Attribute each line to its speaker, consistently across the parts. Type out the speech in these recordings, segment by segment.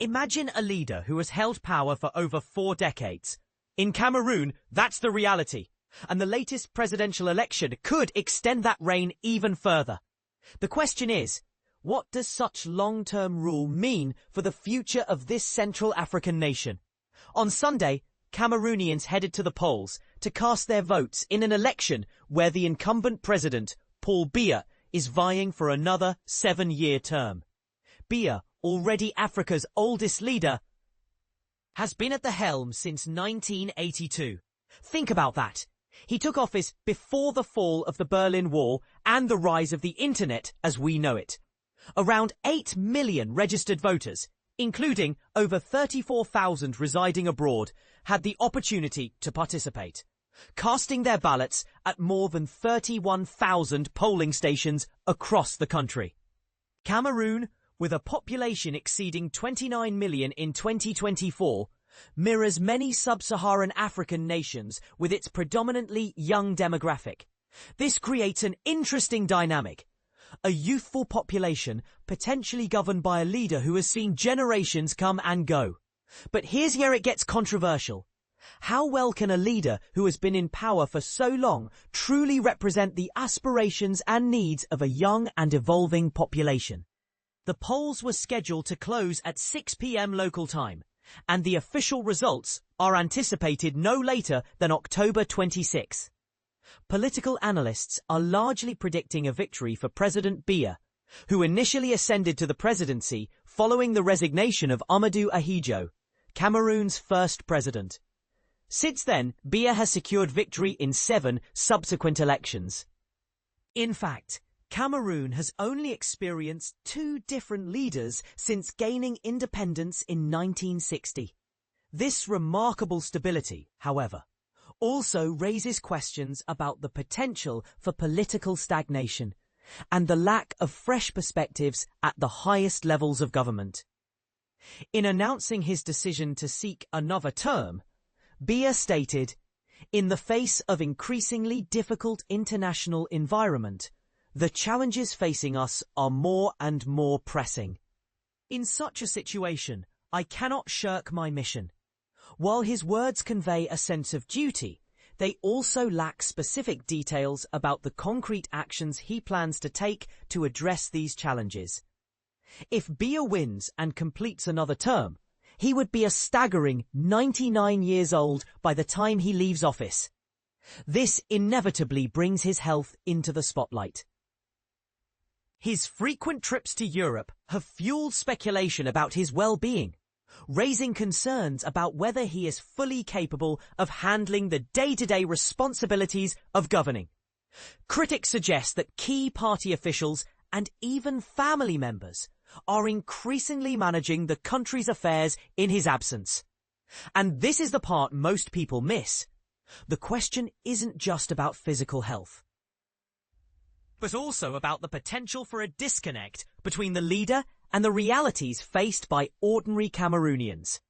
Speaker 1: Imagine a leader who has held power for over 4 decades. In Cameroon, that's the reality, and the latest presidential election could extend that reign even further. The question is, what does such long-term rule mean for the future of this Central African nation? On Sunday, Cameroonians headed to the polls to cast their votes in an election where the incumbent president, Paul Biya, is vying for another 7-year term. Biya, already Africa's oldest leader, has been at the helm since 1982. Think about that. He took office before the fall of the Berlin Wall and the rise of the internet as we know it. Around 8 million registered voters, including over 34,000 residing abroad, had the opportunity to participate, casting their ballots at more than 31,000 polling stations across the country. Cameroon, with a population exceeding 29 million in 2024, mirrors many Sub-Saharan African nations with its predominantly young demographic. This creates an interesting dynamic. A youthful population potentially governed by a leader who has seen generations come and go. But here's where it gets controversial. How well can a leader who has been in power for so long truly represent the aspirations and needs of a young and evolving population? The polls were scheduled to close at 6 p.m. local time, and the official results are anticipated no later than October 26. Political analysts are largely predicting a victory for President Biya, who initially ascended to the presidency following the resignation of Amadou Ahidjo, Cameroon's first president. Since then, Biya has secured victory in 7 subsequent elections. In fact, Cameroon has only experienced 2 different leaders since gaining independence in 1960. This remarkable stability, however, also raises questions about the potential for political stagnation and the lack of fresh perspectives at the highest levels of government. In announcing his decision to seek another term, Biya stated, "In the face of increasingly difficult international environment, the challenges facing us are more and more pressing. In such a situation, I cannot shirk my mission." While his words convey a sense of duty, they also lack specific details about the concrete actions he plans to take to address these challenges. If Biya wins and completes another term, he would be a staggering 99 years old by the time he leaves office. This inevitably brings his health into the spotlight. His frequent trips to Europe have fueled speculation about his well-being, raising concerns about whether he is fully capable of handling the day-to-day responsibilities of governing. Critics suggest that key party officials and even family members are increasingly managing the country's affairs in his absence. And this is the part most people miss. The question isn't just about physical health, but also about the potential for a disconnect between the leader and the realities faced by ordinary Cameroonians.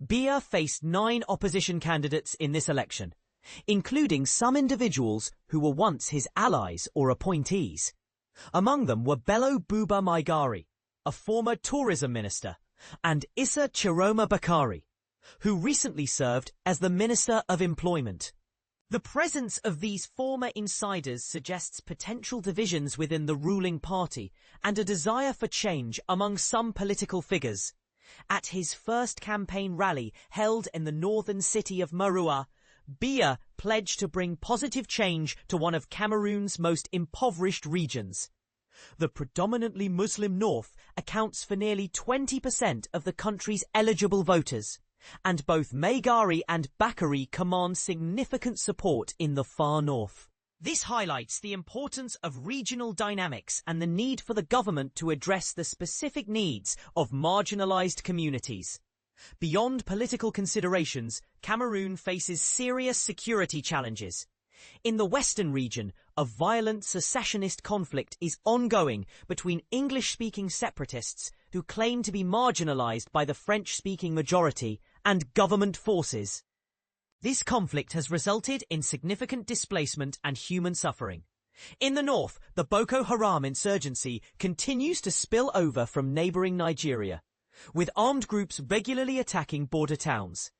Speaker 1: Biya faced 9 opposition candidates in this election, including some individuals who were once his allies or appointees. Among them were Bello Buba Maigari, a former tourism minister, and Issa Chiroma Bakari, who recently served as the Minister of Employment. The presence of these former insiders suggests potential divisions within the ruling party and a desire for change among some political figures. At his first campaign rally held in the northern city of Maroua, Biya pledged to bring positive change to one of Cameroon's most impoverished regions. The predominantly Muslim north accounts for nearly 20% of the country's eligible voters, and both Maigari and Bakari command significant support in the far north. This highlights the importance of regional dynamics and the need for the government to address the specific needs of marginalized communities. Beyond political considerations, Cameroon faces serious security challenges. In the western region, a violent secessionist conflict is ongoing between English-speaking separatists who claim to be marginalized by the French-speaking majority and government forces. This conflict has resulted in significant displacement and human suffering. In the north, the Boko Haram insurgency continues to spill over from neighboring Nigeria, with armed groups regularly attacking border towns.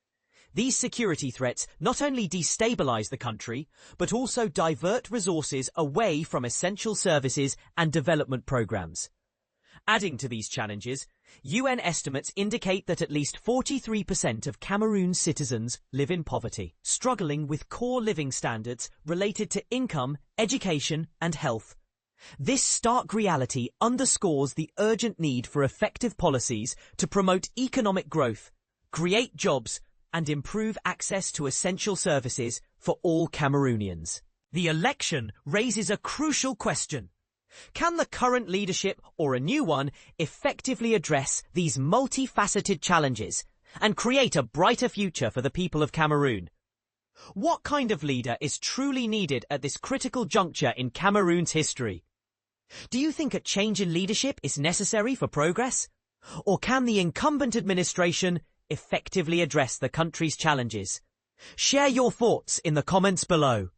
Speaker 1: These security threats not only destabilize the country, but also divert resources away from essential services and development programs. Adding to these challenges, UN estimates indicate that at least 43% of Cameroon's citizens live in poverty, struggling with core living standards related to income, education, and health. This stark reality underscores the urgent need for effective policies to promote economic growth, create jobs, and improve access to essential services for all Cameroonians. The election raises a crucial question. Can the current leadership or a new one effectively address these multifaceted challenges and create a brighter future for the people of Cameroon? What kind of leader is truly needed at this critical juncture in Cameroon's history? Do you think a change in leadership is necessary for progress? Or can the incumbent administration effectively address the country's challenges? Share your thoughts in the comments below.